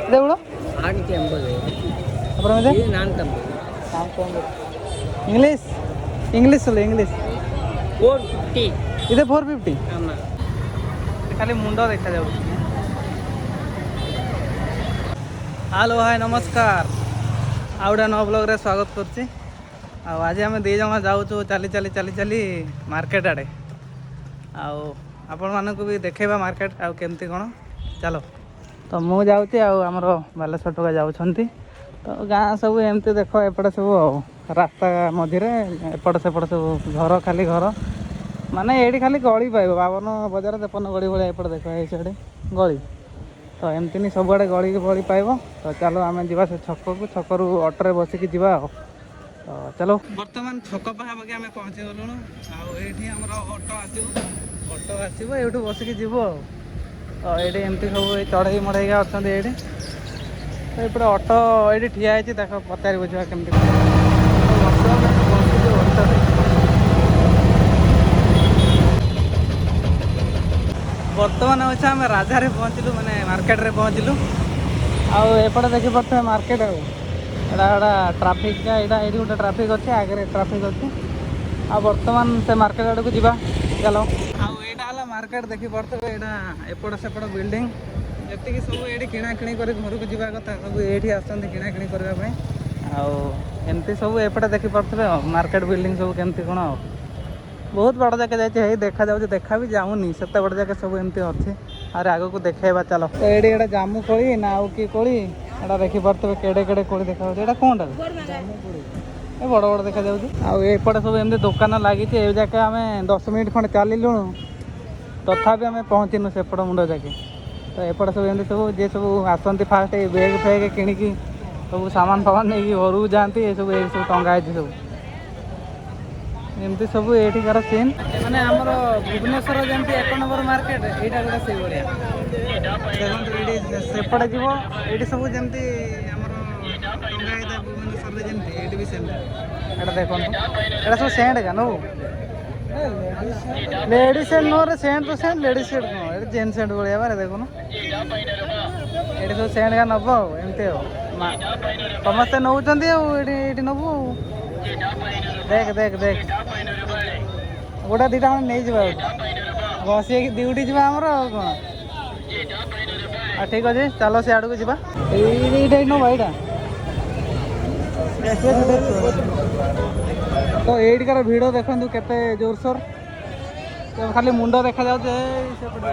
இது எவ்வளோ? 650. அப்புறம் இது இது 450. 450. இங்கிலீஷ் சொல்லு இங்கிலீஷ். 450. இது 450. ஆமாம். ଖାଲି ମୁଣ୍ଡ ଦେଖାଯାଉଛି। ହ୍ୟାଲୋ ହାଏ ନମସ୍କାର, ଆଉ ଗୋଟେ ନୂଆ ବ୍ଲଗ୍ରେ ସ୍ୱାଗତ କରୁଛି। ଆଉ ଆଜି ଆମେ ଦୁଇ ଜଣ ଯାଉଛୁ ଚାଲି ଚାଲି ଚାଲି ଚାଲି ମାର୍କେଟ ଆଡ଼େ। ଆଉ ଆପଣମାନଙ୍କୁ ବି ଦେଖେଇବା ମାର୍କେଟ ଆଉ କେମିତି କ'ଣ। ଚାଲ, ତ ମୁଁ ଯାଉଛି ଆଉ ଆମର ବାଲେଶ୍ୱର ଟୋକା ଯାଉଛନ୍ତି। ତ ଗାଁ ସବୁ ଏମିତି ଦେଖ, ଏପଟେ ସବୁ ଆଉ ରାସ୍ତା ମଝିରେ ଏପଟ ସେପଟ ସବୁ ଘର, ଖାଲି ଘର। ମାନେ ଏଇଠି ଖାଲି ଗଳି ପାଇବ, ବାବନ ବଜାର 53 ଗଳି ଭଳିଆ ଏପଟେ ଦେଖ, ଏଇ ସାଇଡ଼୍ ଗଳି। ତ ଏମିତି ନି ସବୁଆଡ଼େ ଗଳି ଗଳି ପାଇବ। ତ ଚାଲ ଆମେ ଯିବା ସେ ଛକକୁ, ଛକରୁ ଅଟୋରେ ବସିକି ଯିବା ଆଉ। ତ ଚାଲ, ବର୍ତ୍ତମାନ ଛକ ପାଖାପାଖି ଆମେ ପହଞ୍ଚି ଗଲୁଣୁ। ଆଉ ଏଇଠି ଆମର ଅଟୋ ଆସିବ, ଏଇଠୁ ବସିକି ଯିବୁ ଆଉ। ତ ଏଇଠି ଏମିତି ସବୁ ଏଇ ଚଢ଼େଇ ମଢ଼େଇକା ଅଛନ୍ତି ଏଇଠି। ତ ଏପଟେ ଅଟୋ ଏଇଠି ଠିଆ ହେଇଛି, ଦେଖ ପଚାରି ବୁଝିବା କେମିତି କ'ଣ। ବର୍ତ୍ତମାନ ହେଉଛି ଆମେ ରାଜାରେ ପହଞ୍ଚିଲୁ, ମାନେ ମାର୍କେଟରେ ପହଞ୍ଚିଲୁ। ଆଉ ଏପଟେ ଦେଖିପାରୁଥିବେ ମାର୍କେଟ। ଆଉ ଏଇଟା ଟ୍ରାଫିକ୍ଟା, ଏଇଠି ଗୋଟେ ଟ୍ରାଫିକ୍ ଅଛି, ଆଗରେ ଟ୍ରାଫିକ୍ ଅଛି। ଆଉ ବର୍ତ୍ତମାନ ସେ ମାର୍କେଟ ଆଡ଼କୁ ଯିବା, ଚାଲ। ଆଉ ଏଇଟା ହେଲା ମାର୍କେଟ, ଦେଖିପାରୁଥିବେ। ଏଇଟା ଏପଟ ସେପଟ ବିଲ୍ଡିଂ ଯେତିକି ସବୁ ଏଇଠି କିଣାକିଣି କରି ଘରକୁ ଯିବା କଥା ସବୁ ଏଇଠି ଆସନ୍ତି କିଣାକିଣି କରିବା ପାଇଁ। ଆଉ ଏମିତି ସବୁ ଏପଟେ ଦେଖିପାରୁଥିବେ ଆଉ ମାର୍କେଟ ବିଲ୍ଡିଂ ସବୁ କେମିତି କ'ଣ। ଆଉ ବହୁତ ବଡ଼ ଯାକେ ଯାଇଛି, ହେଇ ଦେଖାଯାଉଛି, ଦେଖା ବି ଯାଉନି ସେତେ ବଡ଼ ଯାକେ ସବୁ ଏମିତି ଅଛି। ଆରେ ଆଗକୁ ଦେଖେଇବା ଚାଲ। ତ ଏଇଠି ଏଇଟା ଜାମୁ କୋଳି ନା ଆଉ କି କୋଳି, ଏଇଟା ଦେଖିପାରୁଥିବେ କେଡ଼େ କେଡ଼େ କୋଳି ଦେଖାଯାଉଛି। ଏଇଟା କ'ଣଟା? ଜାମୁ କୋଳି। ଏ ବଡ଼ ବଡ଼ ଦେଖାଯାଉଛି। ଆଉ ଏପଟେ ସବୁ ଏମିତି ଦୋକାନ ଲାଗିଛି। ଏ ଯାକେ ଆମେ 10 ମିନିଟ୍ ଖଣ୍ଡେ ଚାଲିଲୁଣୁ, ତଥାପି ଆମେ ପହଞ୍ଚିନୁ ସେପଟ ମୁଣ୍ଡ ଯାକେ। ତ ଏପଟେ ସବୁ ଏମିତି ସବୁ ଯିଏ ସବୁ ଆସନ୍ତି ଫାଷ୍ଟ ଏଇ ବ୍ୟାଗ୍ ଫ୍ୟାଗ୍ କିଣିକି ସବୁ ସାମାନ ଫାମାନ ନେଇକି ଘରକୁ ଯାଆନ୍ତି। ଏସବୁ ଏଇଠି ସବୁ ଟଙ୍ଗା ହେଇଛି ସବୁ। ଏମିତି ସବୁ ଏଇଠିକାର ସିନ୍। ମାନେ ଆମର ଭୁବନେଶ୍ୱର ଯେମିତି 1 ନମ୍ବର ମାର୍କେଟ, ଏଇଟା ଗୋଟେ ସେଇଭଳିଆ। ଦେଖନ୍ତୁ ଏଇଠି ସେପଟେ ଯିବ, ଏଇଠି ସବୁ ଯେମିତି ଆମର ଟଙ୍ଗା ହେଇଥାଏ ଭୁବନେଶ୍ୱରରେ ଯେମିତି, ଏଇଠି ବି ସେମିତି। ଏଇଟା ଦେଖନ୍ତୁ, ଏଇଟା ସବୁ ସେଣ୍ଟ ଏକା ନବୁ। ଲେଡ଼ିସ୍ ସେଣ୍ଟ ନୁହଁରେ, ସେଣ୍ଟ ତ ସେଣ୍ଟ, ଲେଡ଼ିସ୍ ସେଣ୍ଟ କ'ଣ, ଏଇଟା ଜେଣ୍ଟ ସେଣ୍ଟ ଭଳିଆ ବାରେ ଦେଖୁନ। ଏଇଠି ସବୁ ସେଣ୍ଟ ଏକା ନେବ ଆଉ ଏମିତି ଆଉ। ସମସ୍ତେ ନେଉଛନ୍ତି ଆଉ ଏଇଠି ନେବୁ ଆଉ। ଦେଖ ଦେଖ ଦେଖ, ଗୋଟେ ଦୁଇଟା ଖଣ୍ଡେ ନେଇଯିବା ଏଇଠୁ, ବସି ହେଇକି ଡ୍ୟୁଟି ଯିବା ଆମର ଆଉ କ'ଣ। ଆଉ ଠିକ୍ ଅଛି, ଚାଲ ସେ ଆଡ଼କୁ ଯିବା। ଏଇଟା ନେବା, ଏଇଟା ତ ଏଇଠିକାର ଭିଡ଼ ଦେଖନ୍ତୁ କେତେ ଜୋରସୋର। ଖାଲି ମୁଣ୍ଡ ଦେଖାଯାଉଛି ସେପଟେ।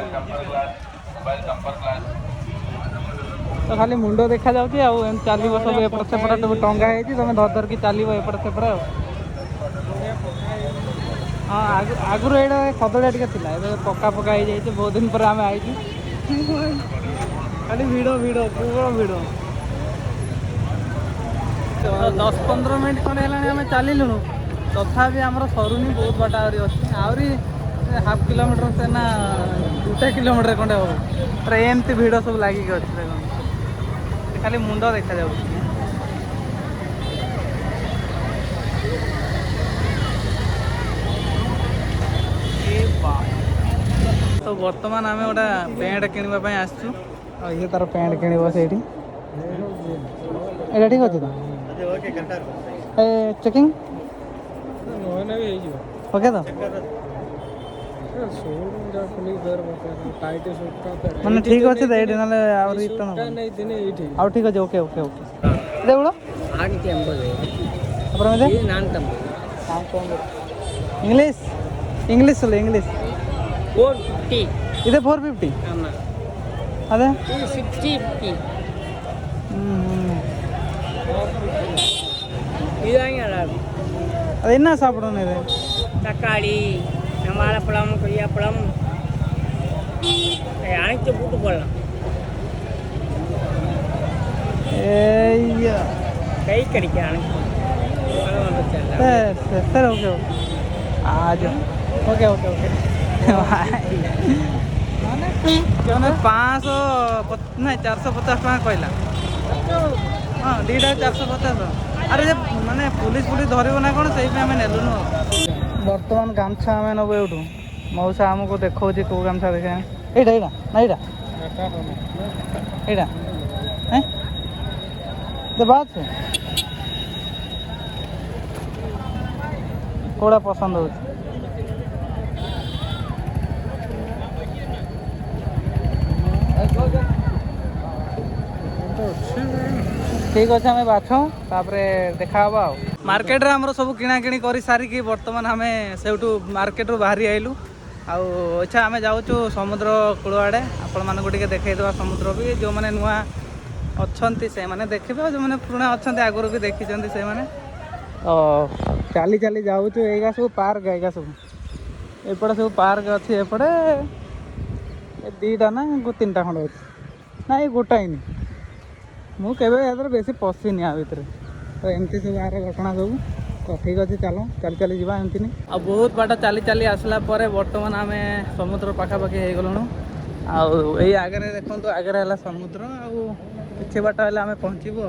ତ ଖାଲି ମୁଣ୍ଡ ଦେଖାଯାଉଛି ଆଉ ଏମିତି ଚାଲିବ ସବୁ ଏପଟ ସେପଟ ସବୁ ଟଙ୍ଗା ହେଇଛି। ତମେ ଧର ଧରିକି ଚାଲିବ ଏପଟ ସେପଟ ଆଉ। ହଁ ଆଗରୁ ଏଇଟା ଖଦଡ଼ିଆ ଟିକେ ଥିଲା, ଏବେ ପକ୍କା ପକ୍କା ହେଇଯାଇଛି। ବହୁତ ଦିନ ପରେ ଆମେ ଆଇଛୁ। ଖାଲି ଭିଡ଼ ଭିଡ଼, ପ୍ରବଳ ଭିଡ଼। 10-15 ମିନିଟ୍ ଖଣ୍ଡେ ହେଲାଣି ଆମେ ଚାଲିଲୁଣୁ, ତଥାପି ଆମର ସରୁନି, ବହୁତ ବାଟ ଆହୁରି ଅଛି। ଆହୁରି ହାଫ୍ କିଲୋମିଟର ସେ ନା 1 କିଲୋମିଟର ଖଣ୍ଡେ ହବ। ଏମିତି ଭିଡ଼ ସବୁ ଲାଗିକି ଅଛି ଦେଖନ୍ତୁ, ଖାଲି ମୁଣ୍ଡ ଦେଖାଯାଉଛି। ତ ବର୍ତ୍ତମାନ ଆମେ ଗୋଟେ ପ୍ୟାଣ୍ଟ କିଣିବା ପାଇଁ ଆସିଛୁ। ଆଉ ଇଏ ତାର ପ୍ୟାଣ୍ଟ କିଣିବ ସେଇଠି। ଏଇଟା ଠିକ୍ ଅଛି ତ? ଏ ଚେକିଂ ଓକେ ତ? ମାନେ ଠିକ୍ ଅଛି ତ ଏଇଠି, ନହେଲେ ଆହୁରି ରିଟର୍ନ ଆଉ ଠିକ୍ ଅଛି। Okay okay okay. ಇದು ಎವಳು? 650. அப்புறம் இது இது 450. 450. இங்கிலீஷ் சொல்லு இங்கிலீஷ். 450. இது 450. ஆமாம். அது இது 650. இது வாங்கி நல்லாயிருக்கும். அது என்ன சாப்பிடணும் இது? தக்காளி, வாழைப்பழம், கொய்யாப்பழம் அனைத்து போட்டு போடலாம். ஐயா கை கடிக்க அனைத்து सर ओके ओके आ जाओ। ओके ओके ओके क्यों 500 नहीं 450 टका कहला। हाँ दीटा 450। अरे जे माने पुलिस धरब ना कौन से आम नेलुन। बर्तमान गामछा आम नबू एवठू मौसा आमको देखा कौ गामछा देखा यहाँ ना यहाँ हैं देवा ଅଛି କୋଉଟା ପସନ୍ଦ ହଉଛି ठीक अच्छे आम बाछ तापर देखा आ मार्केट रे हमरो सब किना किणी कर सारिकी बर्तमान आम से मार्केट रू बाहरी आइलु अच्छा आम जाऊँ समुद्र कूल आड़े आपण मानक देखा समुद्र भी जो मैंने नुआ अच्छा से मैंने देखिए जो मैंने पुराना अच्छा आगुरी भी देखी से मैंने चली चली जाऊँ एगा सब पार्क एगा सब एपटे सब पार्क अच्छी एपटे दीटा ना तीन टा खंड अच्छे ना ये गोटाए मुझे बेसी पशिनी आ भितर तो एमती सब आर घटना सब तो ठीक अच्छे चलो चली चली जा एमती नहीं आ बहुत बाट चली चली आसला बर्तमान आम समुद्र पाखापाखि हो गलुणु आई आगे देखो आगे है समुद्र आछि बाट आम पहुँचबू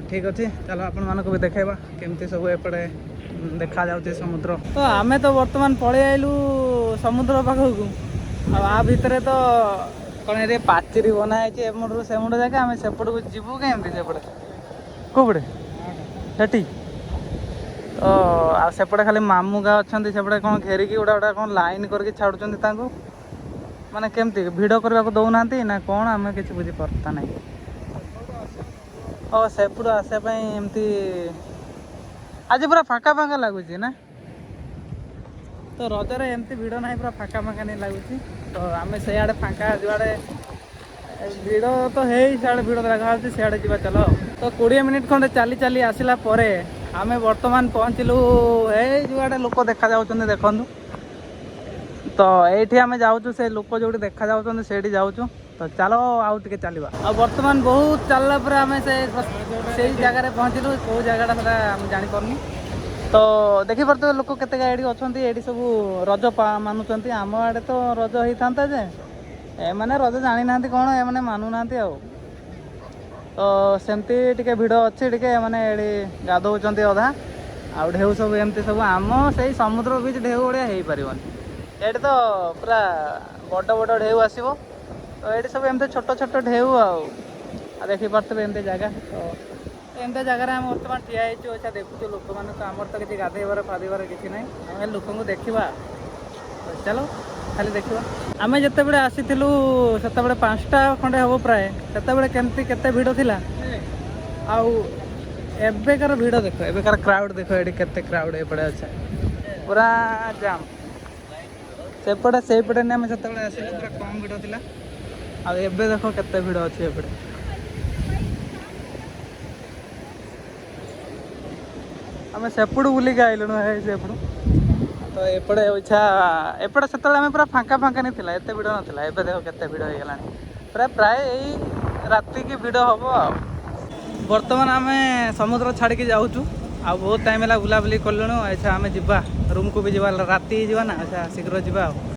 ठीक अच्छे चलो आपण मानक भी देखा केमती सब एपटे देखा जाऊँ समुद्र तो आम तो बर्तमान पलि आइलु समुद्र पाखक आ भितर तो कौन ये पाचेरी बनाई एमुडू से मुंड जाके आम सेपट को जीवु कमी सेपटे कौपटे सेठी तो आसेपटे खाली मामू गाँ अच्छा सेपटे कौन घेरिकी गोटा गोटा कौन लाइन करके छाड़ुंट माने केमती भिड़ करने को दौना ना कौन आम कि बुझीपारता ना और सेपटू आसापी एमती आज पूरा फाँका फाँका लगुच ना तो रजरे एमती भिड़ ना पूरा फाँका फाँका नहीं लगुच तो आम से फाँका जुआड़े भिड़ तो है सियाड़े भिड़ लगा सियाड़े जा चलो तो 20 मिनिट खंडे चली चली आसला आम बर्तमान पहुँचलु है जुआड़े लोक देखा जाऊँ देखु तो ये आम जाऊँ से लोक जो देखा जाऊँ से जाऊँ तो चलो आउ टे चलवा आ बर्तमान बहुत चलला पर आम से जगह पहुँचलु कौ जगह आम जापारनी तो देखी पारे लोक केते अच्छा ये सब रज मानुंट आम आड़े तो रज होता जे एमाने रज जानी ना कौन एमाने मानु ना तो सेमती टिके भिड़ अच्छी टिके माने गाधौं अधा आउ ढेउ सब एमती सब आम से समुद्र बीच ढेउ भाया हो पारन ये तो पूरा बड़ बड़ ढेउ आसो तो ये सब एमती छोट छोट ढेउ आ देखी पारे एमती जगह तो एमती जगह आम बर्तमान ठिया अच्छा देखु लोक मैंने तो आमर तो किसी गाधेबार फाधेबार किसी ना आम लोक देखा तो चलो खाली देखा आम जिते आसीलु से 5टा खंडे हम प्राय से केमती केते भिड़ थिला आउ एबेकार भिड़ देख एबेकार क्राउड देख ये केते क्राउड एपटे अच्छा पूरा जाम सेपटे से पटे आम से आसिलु पूरा कम भिड़ थिला आ एबे देख केते भिड़ अच्छी एपटे आम सेपटू बुलिक आइलुणु है सेपटू तो एपटे अच्छा एपटे से पूरा फाँका फाँका नहीं थिला एते भिड़ नाला एबे देख केते भिड़ हो गला प्राय प्राय यही राति की भिड़ हम आ बर्तमान आम समुद्र छाड़ी जाऊँ आ बहुत टाइम है बुलाबुली कलुणु अच्छा आम जा रूम को भी जा राति जाना अच्छा शीघ्र जा।